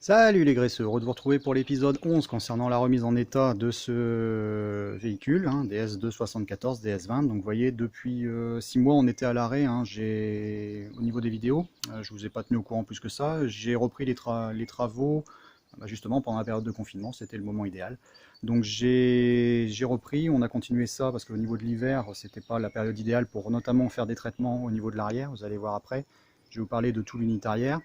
Salut les graisseux, heureux de vous retrouver pour l'épisode 11 concernant la remise en état de ce véhicule, DS274, DS20. Donc vous voyez, depuis 6 mois on était à l'arrêt, au niveau des vidéos, je vous ai pas tenu au courant plus que ça, j'ai repris les travaux justement pendant la période de confinement, c'était le moment idéal. Donc j'ai repris, on a continué ça parce qu'au niveau de l'hiver, c'était pas la période idéale pour notamment faire des traitements au niveau de l'arrière, vous allez voir après. Je vais vous parler de tout l'unité arrière.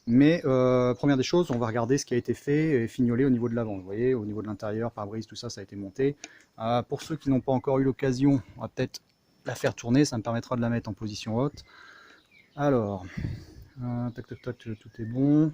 Mais première des choses, on va regarder ce qui a été fait et fignolé au niveau de l'avant. Vous voyez, au niveau de l'intérieur, pare-brise, tout ça, ça a été monté. Pour ceux qui n'ont pas encore eu l'occasion, on va peut-être la faire tourner, ça me permettra de la mettre en position haute. Alors, tac tac tac, tout est bon.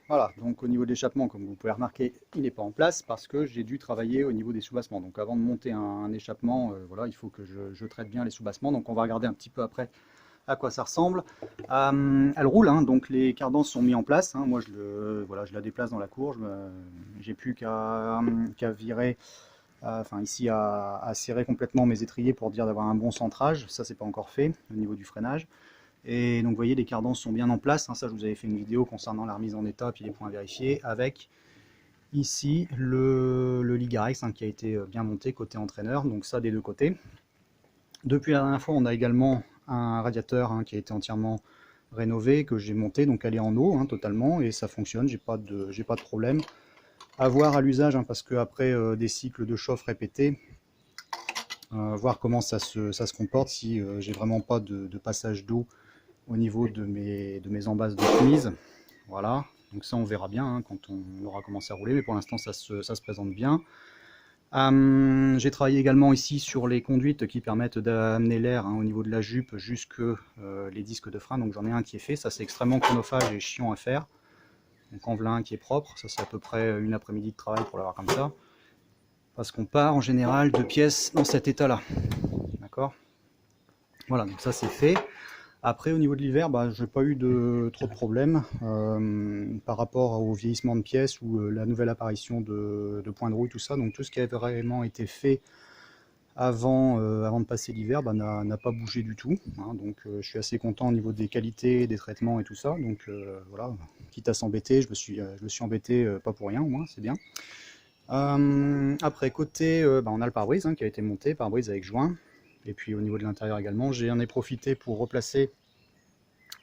Voilà, donc au niveau de l'échappement, comme vous pouvez remarquer, il n'est pas en place parce que j'ai dû travailler au niveau des soubassements. Donc avant de monter un échappement, voilà, il faut que je traite bien les soubassements. Donc on va regarder un petit peu après à quoi ça ressemble. Elle roule, donc les cardances sont mis en place. Moi voilà, je la déplace dans la cour, j'ai plus qu'à virer, enfin ici à serrer complètement mes étriers pour dire d'avoir un bon centrage. Ça c'est pas encore fait au niveau du freinage. Et donc vous voyez, les cardances sont bien en place, ça je vous avais fait une vidéo concernant la remise en état puis les points vérifiés, avec ici le Ligarex qui a été bien monté côté entraîneur, donc ça des deux côtés. Depuis la dernière fois, on a également un radiateur qui a été entièrement rénové, que j'ai monté, donc elle est en eau totalement, et ça fonctionne, j'ai pas de problème. À voir à l'usage, parce que après des cycles de chauffe répétés, voir comment ça se comporte, si j'ai vraiment pas de passage d'eau au niveau de mes embasses de chemise. Voilà, donc ça on verra bien quand on aura commencé à rouler, mais pour l'instant ça se présente bien. J'ai travaillé également ici sur les conduites qui permettent d'amener l'air au niveau de la jupe jusque les disques de frein, donc j'en ai un qui est fait, ça c'est extrêmement chronophage et chiant à faire. Donc en voilà un qui est propre, ça c'est à peu près une après-midi de travail pour l'avoir comme ça. Parce qu'on part en général de pièces dans cet état là. D'accord ? Voilà, donc ça c'est fait. Après, au niveau de l'hiver, je n'ai pas eu trop de problèmes par rapport au vieillissement de pièces ou la nouvelle apparition de points de rouille, tout ça. Donc tout ce qui a vraiment été fait avant de passer l'hiver n'a pas bougé du tout. Donc je suis assez content au niveau des qualités, des traitements et tout ça. Donc voilà, quitte à s'embêter, je me suis embêté pas pour rien, au moins, c'est bien. Après, côté, on a le pare-brise qui a été monté, pare-brise avec joint. Et puis au niveau de l'intérieur également, j'en ai profité pour replacer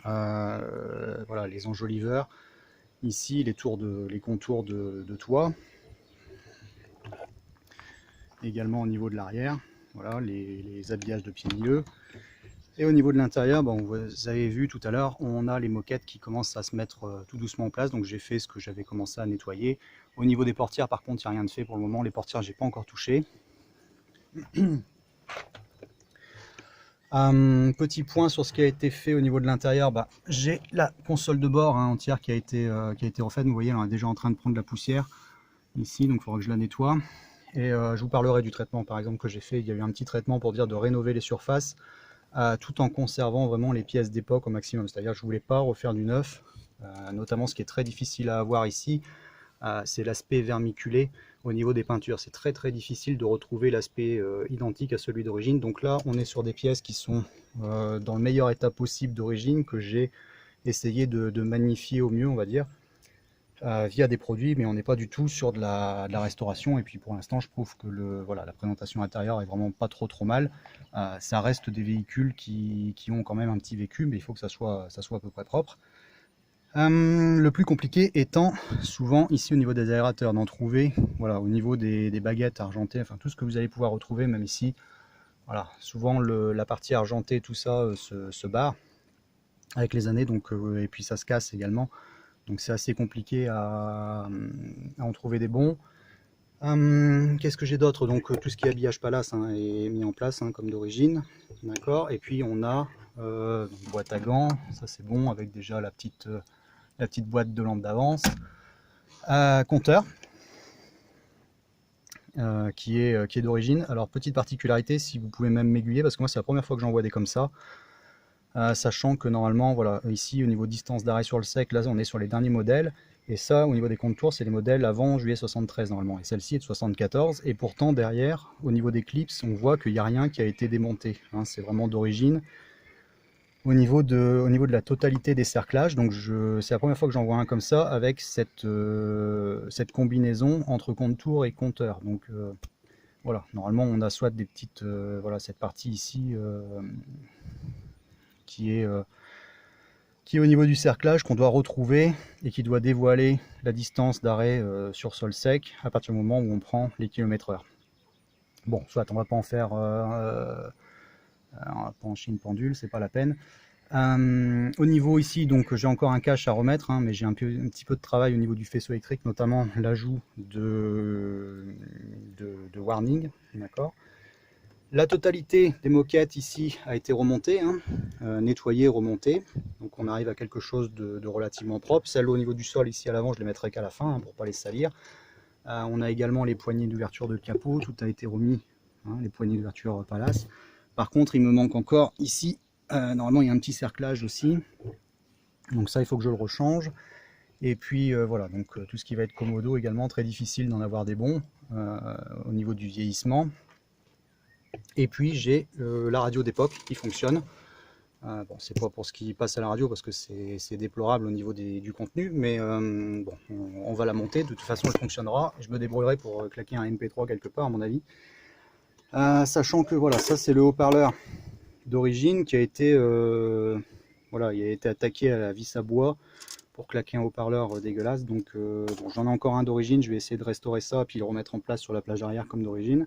voilà, les enjoliveurs. Ici, les contours de toit. Également au niveau de l'arrière, voilà, les habillages de pieds-milieu. Et au niveau de l'intérieur, vous avez vu tout à l'heure, on a les moquettes qui commencent à se mettre tout doucement en place. Donc j'ai fait ce que j'avais commencé à nettoyer. Au niveau des portières, par contre, il n'y a rien de fait pour le moment. Les portières, j'ai pas encore touché. Petit point sur ce qui a été fait au niveau de l'intérieur, j'ai la console de bord entière qui a été refaite. Vous voyez, elle est déjà en train de prendre de la poussière ici, donc il faudra que je la nettoie. Et je vous parlerai du traitement par exemple que j'ai fait. Il y a eu un petit traitement pour dire de rénover les surfaces tout en conservant vraiment les pièces d'époque au maximum. C'est-à-dire que je ne voulais pas refaire du neuf, notamment ce qui est très difficile à avoir ici, c'est l'aspect vermiculé au niveau des peintures. C'est très très difficile de retrouver l'aspect identique à celui d'origine. Donc là, on est sur des pièces qui sont dans le meilleur état possible d'origine, que j'ai essayé de magnifier au mieux, on va dire, via des produits, mais on n'est pas du tout sur de la restauration. Et puis pour l'instant, je trouve que la présentation intérieure est vraiment pas trop mal. Ça reste des véhicules qui ont quand même un petit vécu, mais il faut que ça soit à peu près propre. Le plus compliqué étant souvent ici au niveau des aérateurs, d'en trouver, voilà, au niveau des baguettes argentées, enfin tout ce que vous allez pouvoir retrouver, même ici, voilà, souvent la partie argentée, tout ça se barre avec les années, donc, et puis ça se casse également, donc c'est assez compliqué à en trouver des bons. Qu'est-ce que j'ai d'autre? Donc tout ce qui est habillage palace hein, est mis en place hein, comme d'origine, d'accord. Et puis on a donc, boîte à gants, ça c'est bon, avec déjà la petite boîte de lampe d'avance, compteur qui est d'origine. Alors petite particularité, si vous pouvez même m'aiguiller, parce que moi c'est la première fois que j'en vois des comme ça. Sachant que normalement, voilà, ici au niveau distance d'arrêt sur le sec, là on est sur les derniers modèles, et ça au niveau des contours c'est les modèles avant juillet 73 normalement, et celle-ci est de 74, et pourtant derrière, au niveau des clips, on voit qu'il n'y a rien qui a été démonté, hein, c'est vraiment d'origine. Au niveau de la totalité des cerclages, donc c'est la première fois que j'en vois un comme ça, avec cette combinaison entre contour et compteur, donc voilà, normalement on a soit des petites, voilà, cette partie ici, qui est au niveau du cerclage qu'on doit retrouver et qui doit dévoiler la distance d'arrêt sur sol sec à partir du moment où on prend les km/h. Bon, soit on va pas en faire, on va pas enchaîner une pendule, c'est pas la peine. Au niveau ici, donc j'ai encore un cache à remettre, hein, mais j'ai un petit peu de travail au niveau du faisceau électrique, notamment l'ajout de warning, d'accord. La totalité des moquettes ici a été remontée, hein, nettoyée, remontée. Donc on arrive à quelque chose de relativement propre. Celles au niveau du sol ici à l'avant, je les mettrai qu'à la fin hein, pour ne pas les salir. On a également les poignées d'ouverture de capot, tout a été remis, hein, les poignées d'ouverture palace. Par contre, il me manque encore ici, normalement il y a un petit cerclage aussi. Donc ça, il faut que je le rechange. Et puis voilà, donc tout ce qui va être commodo également, très difficile d'en avoir des bons au niveau du vieillissement. Et puis j'ai la radio d'époque qui fonctionne. Bon, c'est pas pour ce qui passe à la radio parce que c'est déplorable au niveau du contenu, mais bon, on va la monter. De toute façon, elle fonctionnera. Je me débrouillerai pour claquer un MP3 quelque part, à mon avis. Sachant que voilà, ça c'est le haut-parleur d'origine qui a été, voilà, il a été attaqué à la vis à bois pour claquer un haut-parleur dégueulasse. Donc bon, j'en ai encore un d'origine. Je vais essayer de restaurer ça puis le remettre en place sur la plage arrière comme d'origine.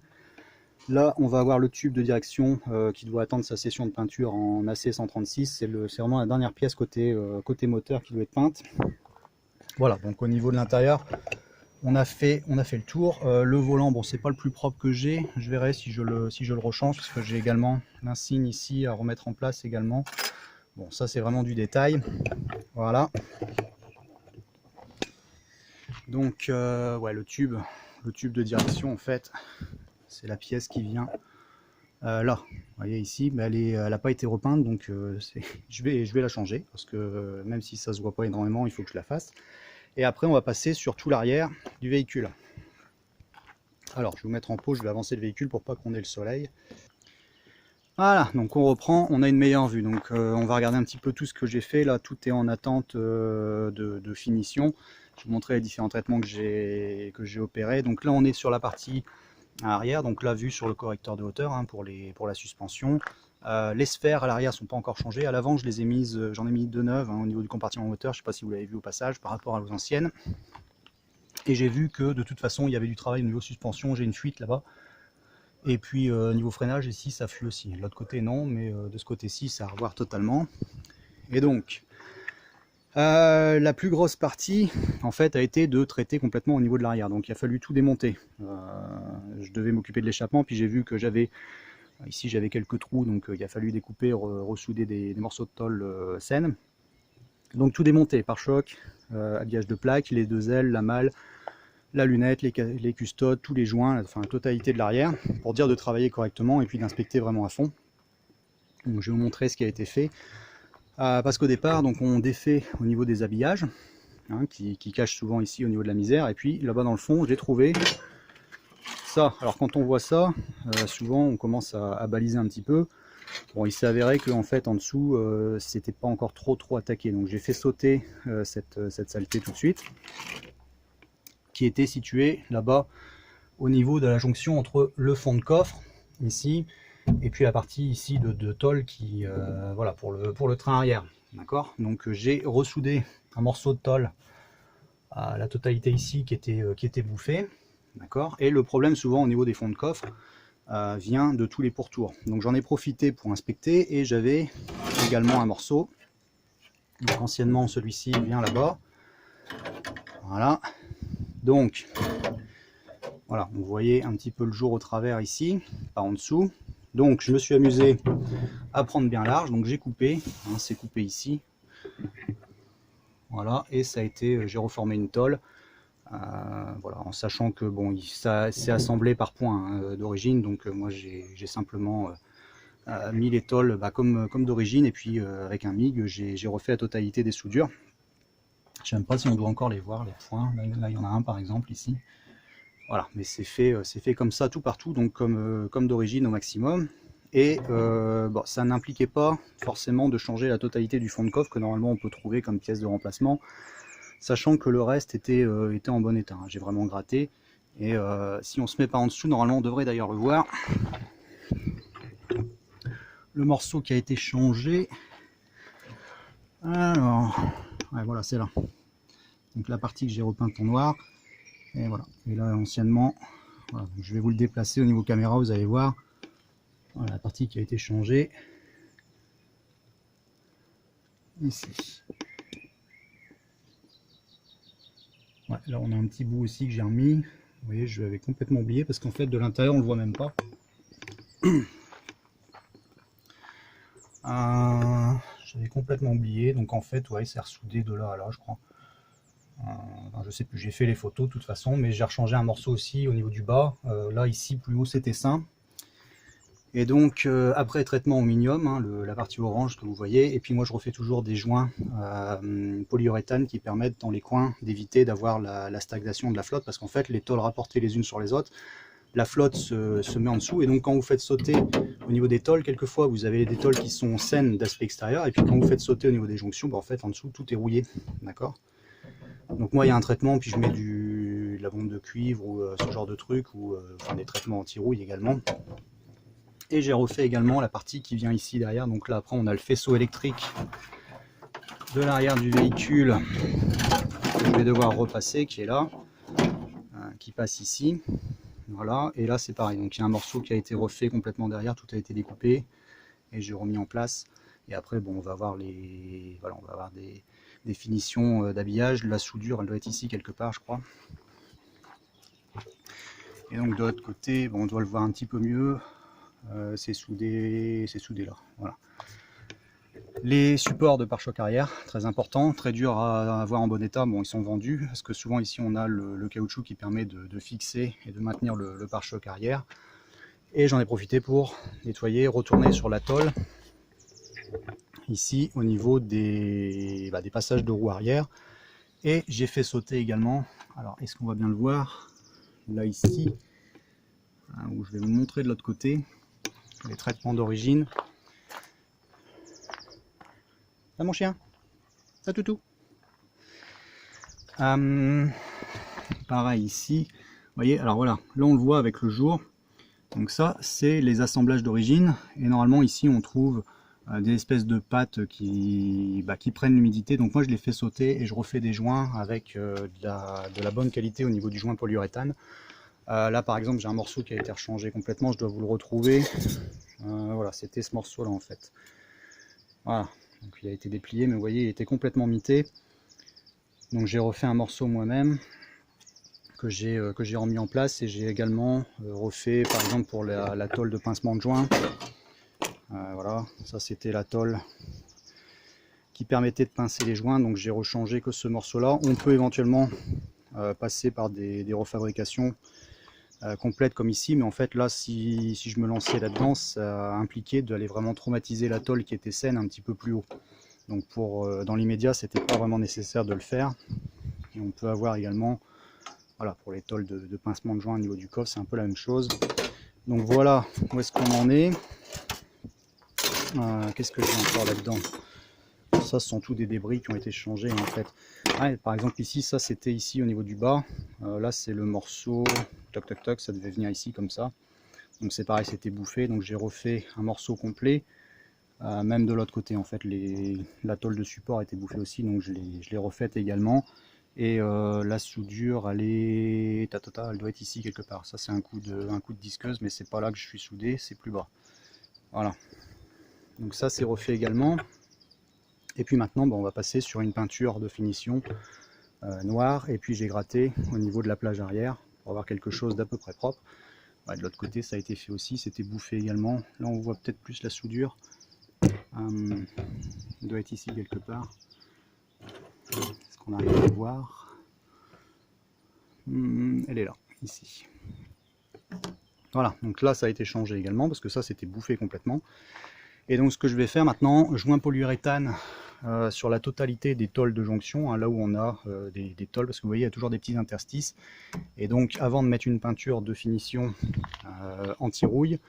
Là, on va avoir le tube de direction qui doit attendre sa session de peinture en AC136. C'est vraiment la dernière pièce côté moteur qui doit être peinte. Voilà, donc au niveau de l'intérieur, on a fait le tour. Le volant, bon, c'est pas le plus propre que j'ai. Je verrai si je le rechange, parce que j'ai également l'insigne ici à remettre en place également. Bon, ça c'est vraiment du détail. Voilà. Donc, ouais, le tube de direction, en fait, c'est la pièce qui vient là. Vous voyez ici, mais elle n'a pas été repeinte, donc je vais la changer, parce que même si ça se voit pas énormément, il faut que je la fasse. Et après, on va passer sur tout l'arrière du véhicule. Alors, je vais vous mettre en pause, je vais avancer le véhicule pour pas qu'on ait le soleil. Voilà, donc on reprend, on a une meilleure vue. Donc on va regarder un petit peu tout ce que j'ai fait. Là, tout est en attente de finition. Je vais vous montrer les différents traitements que j'ai opérés. Donc là, on est sur la partie arrière. Donc la vue sur le correcteur de hauteur hein, pour la suspension. Les sphères à l'arrière ne sont pas encore changées. À l'avant, je les ai mises, j'en ai mis deux neuves hein, au niveau du compartiment moteur. Je ne sais pas si vous l'avez vu au passage par rapport aux anciennes. Et j'ai vu que de toute façon, il y avait du travail au niveau suspension. J'ai une fuite là-bas. Et puis niveau freinage, ici, ça fuit aussi. De l'autre côté, non, mais de ce côté-ci, c'est à revoir totalement. Et donc, la plus grosse partie, en fait, a été de traiter complètement au niveau de l'arrière. Donc, il a fallu tout démonter. Je devais m'occuper de l'échappement, puis j'ai vu que ici, j'avais quelques trous, donc il a fallu découper, ressouder des morceaux de tôle saine. Donc, tout démonter, pare-choc, habillage de plaques, les deux ailes, la malle, la lunette, les custodes, tous les joints, enfin la totalité de l'arrière, pour dire de travailler correctement et puis d'inspecter vraiment à fond. Donc, je vais vous montrer ce qui a été fait. Parce qu'au départ, donc, on défait au niveau des habillages, hein, qui cachent souvent ici au niveau de la misère, et puis là-bas dans le fond, j'ai trouvé ça. Alors quand on voit ça, souvent on commence à baliser un petit peu. Bon, il s'est avéré que en fait en dessous, c'était pas encore trop attaqué, donc j'ai fait sauter cette saleté tout de suite, qui était situé là-bas au niveau de la jonction entre le fond de coffre ici et puis la partie ici de tôle qui voilà pour le train arrière, d'accord. Donc j'ai ressoudé un morceau de tôle à la totalité ici qui était bouffé, d'accord. Et le problème souvent au niveau des fonds de coffre vient de tous les pourtours, donc j'en ai profité pour inspecter et j'avais également un morceau. Donc anciennement celui-ci vient là-bas, voilà. Donc Voilà, on voyait un petit peu le jour au travers ici, par en dessous. Donc je me suis amusé à prendre bien large, donc j'ai coupé, hein, c'est coupé ici. Voilà, et ça a été, j'ai reformé une tôle, voilà, en sachant que bon, ça c'est assemblé par points hein, d'origine, donc moi j'ai simplement mis les tôles bah, comme d'origine, et puis avec un MIG, j'ai refait la totalité des soudures. Je ne sais même pas si on doit encore les voir, les points. Là, il y en a un par exemple ici. Voilà, mais c'est fait comme ça tout partout, donc comme d'origine au maximum. Et bon, ça n'impliquait pas forcément de changer la totalité du fond de coffre que normalement on peut trouver comme pièce de remplacement, sachant que le reste était en bon état. J'ai vraiment gratté. Et si on se met par en dessous, normalement on devrait d'ailleurs le voir. Le morceau qui a été changé. Alors, ouais, voilà, c'est là. Donc la partie que j'ai repeinte en noir. Et voilà. Et là, anciennement, voilà, donc je vais vous le déplacer au niveau caméra, vous allez voir. Voilà la partie qui a été changée. Ici. Ouais, là, on a un petit bout aussi que j'ai remis. Vous voyez, je l'avais complètement oublié parce qu'en fait, de l'intérieur, on le voit même pas. J'avais complètement oublié. Donc en fait, ouais, c'est ressoudé de là à là, je crois. Enfin, je sais plus, j'ai fait les photos de toute façon, mais j'ai rechangé un morceau aussi au niveau du bas. Là, ici, plus haut, c'était sain. Et donc, après traitement au minium, hein, la partie orange que vous voyez, et puis moi, je refais toujours des joints polyuréthane qui permettent dans les coins d'éviter d'avoir la stagnation de la flotte, parce qu'en fait, les tôles rapportées les unes sur les autres, la flotte se met en dessous, et donc quand vous faites sauter au niveau des tôles, quelquefois vous avez des tôles qui sont saines d'aspect extérieur, et puis quand vous faites sauter au niveau des jonctions, bah en fait en dessous tout est rouillé, d'accord. Donc moi il y a un traitement, puis je mets de la bombe de cuivre ou ce genre de truc, ou enfin des traitements anti-rouille également. Et j'ai refait également la partie qui vient ici derrière, donc là après on a le faisceau électrique de l'arrière du véhicule que je vais devoir repasser, qui est là, qui passe ici. Voilà, et là c'est pareil, donc il y a un morceau qui a été refait complètement derrière, tout a été découpé et j'ai remis en place. Et après bon, on va avoir voilà, on va avoir des finitions d'habillage. La soudure elle doit être ici quelque part je crois. Et donc de l'autre côté, bon, on doit le voir un petit peu mieux, c'est soudé là, voilà. Les supports de pare-choc arrière, très important, très dur à avoir en bon état. Bon, ils sont vendus parce que souvent ici on a le caoutchouc qui permet de fixer et de maintenir le pare-choc arrière. Et j'en ai profité pour nettoyer, retourner sur la tôle ici au niveau des passages de roue arrière. Et j'ai fait sauter également, alors est-ce qu'on va bien le voir là ici, où je vais vous montrer de l'autre côté les traitements d'origine. Ah mon chien, ça toutou. Pareil ici, vous voyez, alors voilà, là on le voit avec le jour. Donc ça c'est les assemblages d'origine, et normalement ici on trouve des espèces de pâtes qui prennent l'humidité. Donc moi je les fais sauter et je refais des joints avec de la bonne qualité au niveau du joint polyuréthane. Là par exemple j'ai un morceau qui a été rechangé complètement, je dois vous le retrouver. Voilà, c'était ce morceau là en fait. Voilà, donc il a été déplié, mais vous voyez il était complètement mité. Donc j'ai refait un morceau moi-même que j'ai remis en place, et j'ai également refait par exemple pour la tôle de pincement de joint. Voilà, ça c'était la tôle qui permettait de pincer les joints, donc j'ai rechangé que ce morceau là. On peut éventuellement passer par des refabrications complètes comme ici, mais en fait là si je me lançais là dedans, ça impliquait d'aller vraiment traumatiser la tôle qui était saine un petit peu plus haut. Donc dans l'immédiat c'était pas vraiment nécessaire de le faire. Et on peut avoir également, voilà, pour les tôles de pincement de joint au niveau du coffre, c'est un peu la même chose. Donc voilà où est-ce qu'on en est. Qu'est-ce que j'ai encore là-dedans? Ça, ce sont tous des débris qui ont été changés en fait. Ouais, par exemple ici, ça c'était ici au niveau du bas. Là c'est le morceau, toc toc toc, ça devait venir ici comme ça. Donc c'est pareil, c'était bouffé, donc j'ai refait un morceau complet. Même de l'autre côté en fait, la tôle de support était bouffée aussi, donc je l'ai refaite également. Et la soudure elle doit être ici quelque part. Ça c'est un coup de disqueuse, mais c'est pas là que je suis soudé, c'est plus bas. Voilà, donc ça c'est refait également. Et puis maintenant on va passer sur une peinture de finition noire, et puis j'ai gratté au niveau de la plage arrière. pour avoir quelque chose d'à peu près propre. De l'autre côté ça a été fait aussi, c'était bouffé également. Là on voit peut-être plus la soudure, elle doit être ici quelque part. Est-ce qu'on arrive à la voir? Elle est là, ici. Voilà, donc là ça a été changé également parce que ça c'était bouffé complètement. Et donc ce que je vais faire maintenant, joint polyuréthane sur la totalité des tôles de jonction, hein, là où on a des tôles, parce que vous voyez il y a toujours des petits interstices. Et donc avant de mettre une peinture de finition anti-rouille,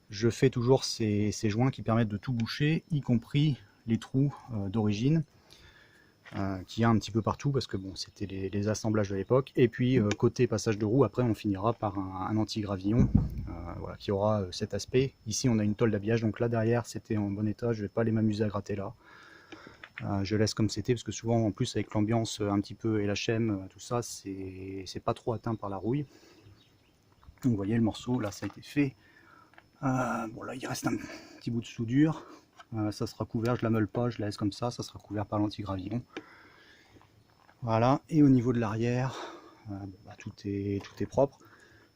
je fais toujours ces joints qui permettent de tout boucher, y compris les trous d'origine. Qu'il y a un petit peu partout parce que bon, c'était les assemblages de l'époque. Et puis côté passage de roue, après on finira par un anti-gravillon voilà, qui aura cet aspect. Ici on a une tôle d'habillage, donc là derrière c'était en bon état, je vais pas aller m'amuser à gratter là. Je laisse comme c'était parce que souvent en plus avec l'ambiance un petit peu LHM, tout ça, c'est pas trop atteint par la rouille. Donc vous voyez le morceau là ça a été fait. Bon là il reste un petit bout de soudure. Ça sera couvert, je la meule pas, je la laisse comme ça sera couvert par l'anti-gravillon. Voilà, et au niveau de l'arrière, tout est propre.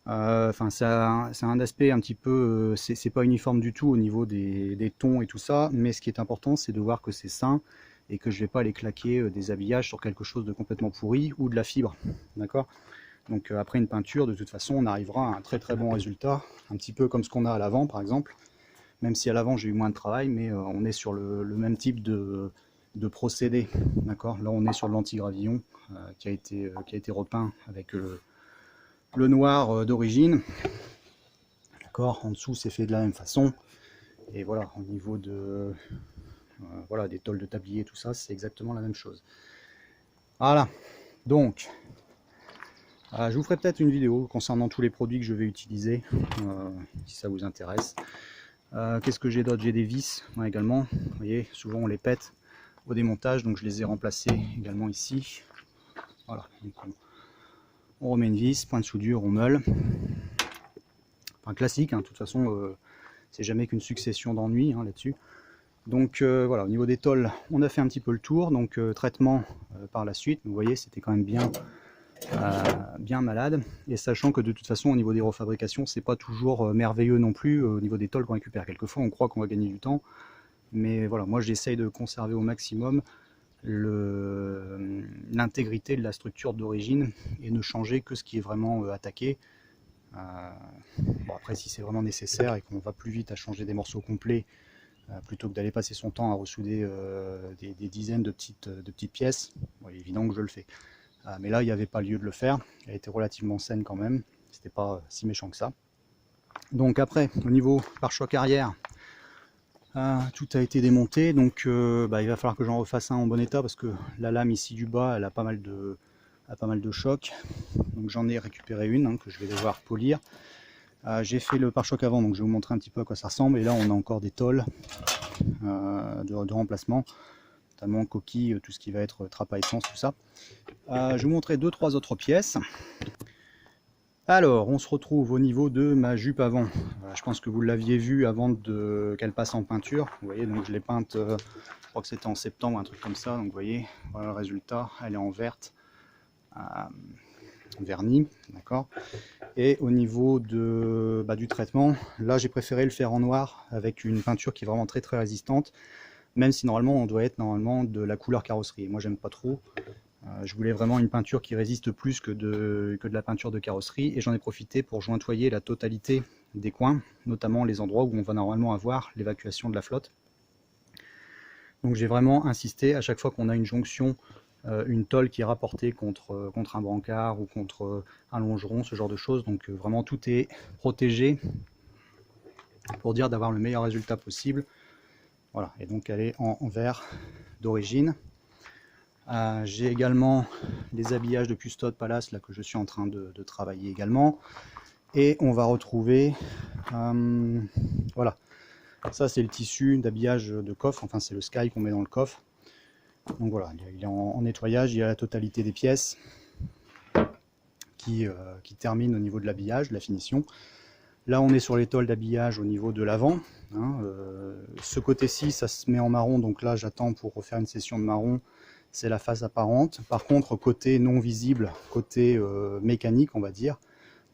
Enfin, c'est un aspect un petit peu, c'est pas uniforme du tout au niveau des tons et tout ça, mais ce qui est important, c'est de voir que c'est sain et que je vais pas aller claquer des habillages sur quelque chose de complètement pourri ou de la fibre, d'accord? Donc après une peinture, de toute façon, on arrivera à un très très bon résultat, un petit peu comme ce qu'on a à l'avant par exemple. Même si à l'avant j'ai eu moins de travail, mais on est sur le même type de procédé, d'accord. Là on est sur l'anti-gravillon qui a été repeint avec le noir d'origine, d'accord. En dessous c'est fait de la même façon, et voilà, au niveau de voilà, des tôles de tablier, tout ça, c'est exactement la même chose. Voilà, donc je vous ferai peut-être une vidéo concernant tous les produits que je vais utiliser, si ça vous intéresse. Qu'est-ce que j'ai d'autre? J'ai des vis également, vous voyez, souvent on les pète au démontage, donc je les ai remplacés également ici. Voilà, donc on remet une vis, point de soudure, on meule. Enfin classique, hein, de toute façon, c'est jamais qu'une succession d'ennuis hein, là-dessus. Donc voilà, au niveau des tôles, on a fait un petit peu le tour, donc traitement par la suite, vous voyez, c'était quand même bien malade, et sachant que de toute façon au niveau des refabrications c'est pas toujours merveilleux non plus au niveau des tôles qu'on récupère. Quelquefois on croit qu'on va gagner du temps, mais voilà, moi j'essaye de conserver au maximum l'intégrité de la structure d'origine et ne changer que ce qui est vraiment attaqué. Bon, après si c'est vraiment nécessaire et qu'on va plus vite à changer des morceaux complets plutôt que d'aller passer son temps à ressouder des dizaines de petites pièces, bon, il est évident que je le fais. Mais là, il n'y avait pas lieu de le faire. Elle était relativement saine quand même. C'était pas si méchant que ça. Donc après, au niveau pare-choc arrière, tout a été démonté. Donc il va falloir que j'en refasse un en bon état parce que la lame ici du bas, elle a pas mal de chocs. Donc j'en ai récupéré une hein, que je vais devoir polir. J'ai fait le pare-choc avant, donc je vais vous montrer un petit peu à quoi ça ressemble. Et là, on a encore des tôles de remplacement. Notamment coquille, tout ce qui va être trappe à essence, tout ça. Je vais vous montrer 2-3 autres pièces. Alors, on se retrouve au niveau de ma jupe avant. Je pense que vous l'aviez vu avant qu'elle passe en peinture. Vous voyez, donc je l'ai peinte, je crois que c'était en septembre, un truc comme ça. Donc vous voyez, voilà le résultat. Elle est en verte, vernis, d'accord. Et au niveau du traitement, là j'ai préféré le faire en noir avec une peinture qui est vraiment très très résistante. Même si normalement on doit être de la couleur carrosserie. Moi j'aime pas trop. Je voulais vraiment une peinture qui résiste plus que de la peinture de carrosserie, et j'en ai profité pour jointoyer la totalité des coins, notamment les endroits où on va normalement avoir l'évacuation de la flotte. Donc j'ai vraiment insisté à chaque fois qu'on a une jonction, une tôle qui est rapportée contre un brancard ou contre un longeron, ce genre de choses. Donc vraiment tout est protégé pour dire d'avoir le meilleur résultat possible. Voilà, et donc elle est en verre d'origine. J'ai également les habillages de Custode Palace là, que je suis en train de travailler également. Et on va retrouver, voilà, ça c'est le tissu d'habillage de coffre, enfin c'est le sky qu'on met dans le coffre. Donc voilà, il est en nettoyage, il y a la totalité des pièces qui terminent au niveau de l'habillage, de la finition. Là on est sur les tôles d'habillage au niveau de l'avant. Hein, ce côté-ci ça se met en marron, donc là j'attends pour refaire une session de marron, c'est la face apparente. Par contre côté non visible, côté mécanique on va dire,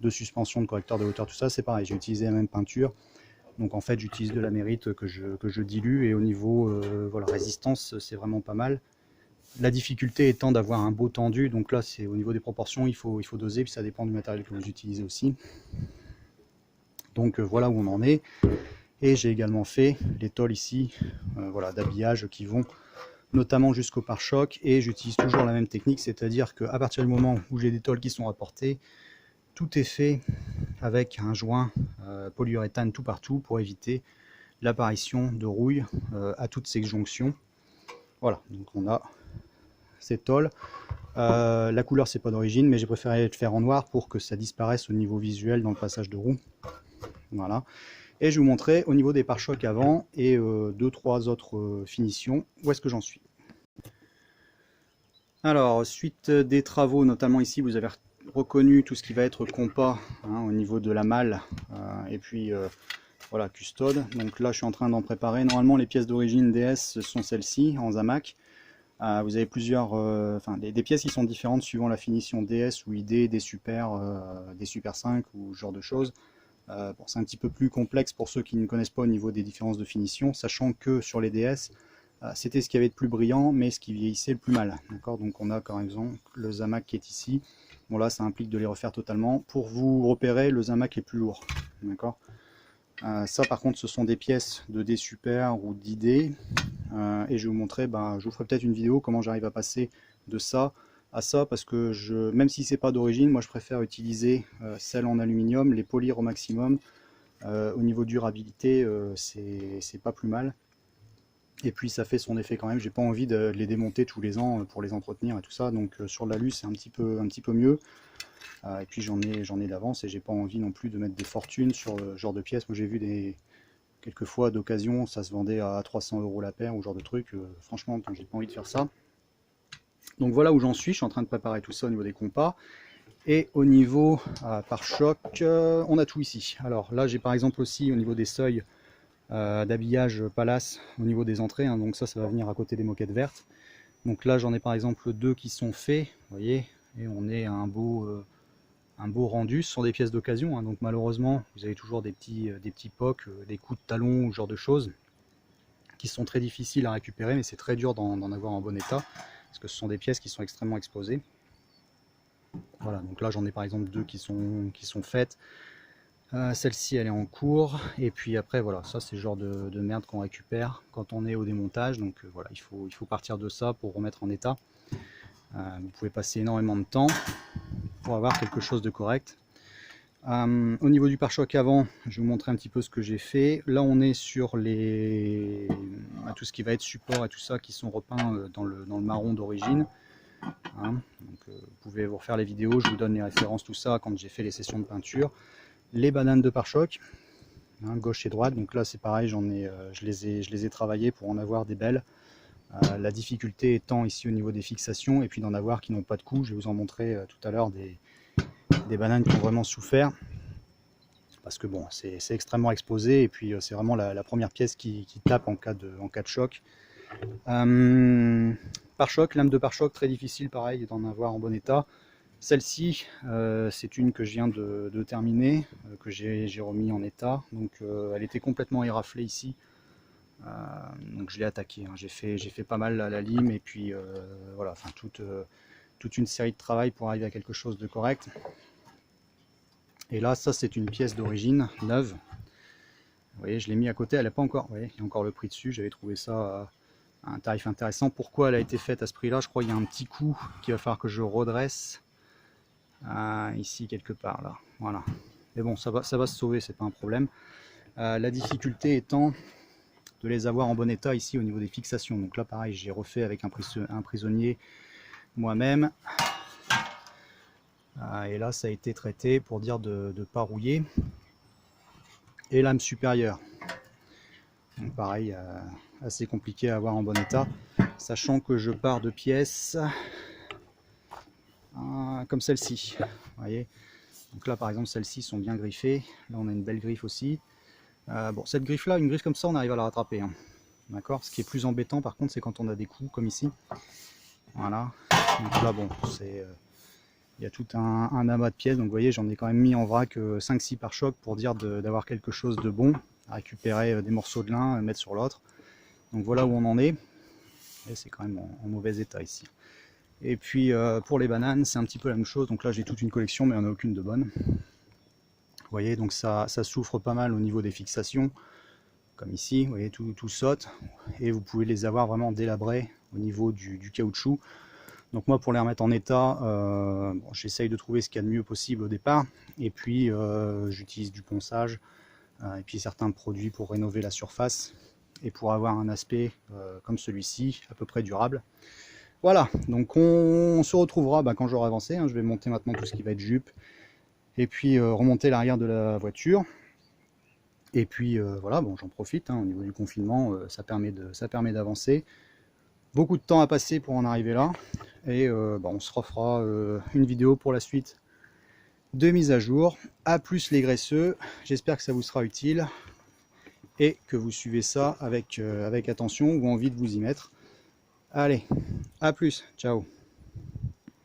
de suspension, de correcteur de hauteur, tout ça, c'est pareil, j'ai utilisé la même peinture. Donc en fait j'utilise de la Mérite que je dilue, et au niveau voilà, résistance c'est vraiment pas mal. La difficulté étant d'avoir un beau tendu, donc là c'est au niveau des proportions, il faut doser, puis ça dépend du matériel que vous utilisez aussi. Donc voilà où on en est. Et j'ai également fait les tôles ici, voilà, d'habillage qui vont notamment jusqu'au pare-choc, et j'utilise toujours la même technique, c'est-à-dire qu'à partir du moment où j'ai des tôles qui sont rapportées, tout est fait avec un joint polyuréthane tout partout pour éviter l'apparition de rouille à toutes ces jonctions. Voilà, donc on a ces tôles. La couleur c'est pas d'origine, mais j'ai préféré le faire en noir pour que ça disparaisse au niveau visuel dans le passage de roue. Voilà. Et je vais vous montrer au niveau des pare-chocs avant et 2-3 autres finitions où est-ce que j'en suis. Alors, suite des travaux, notamment ici, vous avez reconnu tout ce qui va être compas hein, au niveau de la malle et puis voilà, custode. Donc là, je suis en train d'en préparer. Normalement, les pièces d'origine DS sont celles-ci en Zamac. Vous avez plusieurs, des pièces qui sont différentes suivant la finition DS ou ID, des Super 5 ou ce genre de choses. Bon, c'est un petit peu plus complexe pour ceux qui ne connaissent pas au niveau des différences de finition, sachant que sur les DS, c'était ce qui avait de plus brillant, mais ce qui vieillissait le plus mal. Donc on a par exemple le Zamac qui est ici. Bon là, ça implique de les refaire totalement. Pour vous repérer, le Zamac est plus lourd. Ça par contre, ce sont des pièces de D Super ou d'ID. Et je vais vous montrer, je vous ferai peut-être une vidéo comment j'arrive à passer de ça à ça, parce que même si c'est pas d'origine, moi je préfère utiliser celles en aluminium, les polir au maximum. Au niveau durabilité, c'est pas plus mal. Et puis ça fait son effet quand même, j'ai pas envie de les démonter tous les ans pour les entretenir et tout ça, donc sur l'alu c'est un petit peu mieux. Et puis j'en ai d'avance, et j'ai pas envie non plus de mettre des fortunes sur le genre de pièces. Moi j'ai vu quelques fois d'occasion, ça se vendait à 300 € la paire ou genre de truc, franchement j'ai pas envie de faire ça. Donc voilà où j'en suis, je suis en train de préparer tout ça au niveau des compas. Et au niveau pare-choc, on a tout ici. Alors là j'ai par exemple aussi au niveau des seuils d'habillage Palace au niveau des entrées, hein, donc ça va venir à côté des moquettes vertes. Donc là j'en ai par exemple 2 qui sont faits, vous voyez, et on est à un beau rendu. Ce sont des pièces d'occasion, hein, donc malheureusement vous avez toujours des petits pocs, des coups de talon ou ce genre de choses qui sont très difficiles à récupérer, mais c'est très dur d'en avoir en bon état, parce que ce sont des pièces qui sont extrêmement exposées. Voilà, donc là j'en ai par exemple 2 qui sont faites. Celle-ci elle est en cours, et puis après voilà, ça c'est le genre de merde qu'on récupère quand on est au démontage, donc voilà, il faut partir de ça pour remettre en état. Vous pouvez passer énormément de temps pour avoir quelque chose de correct. Au niveau du pare-choc avant, je vais vous montrer un petit peu ce que j'ai fait. Là on est sur tout ce qui va être support et tout ça qui sont repeints dans le marron d'origine. Donc, vous pouvez vous refaire les vidéos, je vous donne les références, tout ça, quand j'ai fait les sessions de peinture. Les bananes de pare-choc, gauche et droite, donc là c'est pareil, je les ai travaillées pour en avoir des belles. La difficulté étant ici au niveau des fixations, et puis d'en avoir qui n'ont pas de coup. Je vais vous en montrer tout à l'heure des bananes qui ont vraiment souffert, parce que bon, c'est extrêmement exposé, et puis c'est vraiment la première pièce qui tape en cas de choc. Pare-choc, lame de pare-choc, très difficile pareil d'en avoir en bon état. Celle-ci, c'est une que je viens de terminer, que j'ai remis en état. Donc elle était complètement éraflée ici. Donc je l'ai attaqué, hein. J'ai fait pas mal à la lime, et puis voilà, enfin toute une série de travail pour arriver à quelque chose de correct. Et là, ça c'est une pièce d'origine neuve. Vous voyez, je l'ai mis à côté, elle n'est pas encore, vous voyez, il y a encore le prix dessus. J'avais trouvé ça à un tarif intéressant. Pourquoi elle a été faite à ce prix-là? Je crois qu'il y a un petit coup qu'il va falloir que je redresse. Ici quelque part là, voilà, mais bon, ça va se sauver, c'est pas un problème. La difficulté étant de les avoir en bon état ici au niveau des fixations. Donc là pareil, j'ai refait avec un prisonnier moi-même, et là ça a été traité pour dire de ne pas rouiller. Et lame supérieure, donc pareil, assez compliqué à avoir en bon état, sachant que je pars de pièces comme celle-ci, vous voyez. Donc là par exemple, celles-ci sont bien griffées. Là on a une belle griffe aussi. Bon, cette griffe là, une griffe comme ça, on arrive à la rattraper, hein. D'accord. Ce qui est plus embêtant par contre, c'est quand on a des coups comme ici. Voilà. Donc là bon, Il y a tout un amas de pièces, donc vous voyez, j'en ai quand même mis en vrac 5-6 par choc pour dire d'avoir quelque chose de bon, à récupérer des morceaux de l'un, mettre sur l'autre. Donc voilà où on en est, et c'est quand même en mauvais état ici. Et puis pour les bananes, c'est un petit peu la même chose, donc là j'ai toute une collection, mais il n'y en a aucune de bonne. Vous voyez, donc ça souffre pas mal au niveau des fixations, comme ici, vous voyez, tout saute, et vous pouvez les avoir vraiment délabrés au niveau du caoutchouc. Donc moi, pour les remettre en état, bon, j'essaye de trouver ce qu'il y a de mieux possible au départ, et puis j'utilise du ponçage, et puis certains produits pour rénover la surface, et pour avoir un aspect comme celui-ci, à peu près durable. Voilà, donc on se retrouvera quand j'aurai avancé, hein. Je vais monter maintenant tout ce qui va être jupe, et puis remonter l'arrière de la voiture. Et puis voilà, bon, j'en profite, hein, au niveau du confinement, ça permet d'avancer. Beaucoup de temps à passer pour en arriver là, et on se refera une vidéo pour la suite de mise à jour. A plus les graisseux, j'espère que ça vous sera utile, et que vous suivez ça avec attention ou envie de vous y mettre. Allez, à plus, ciao.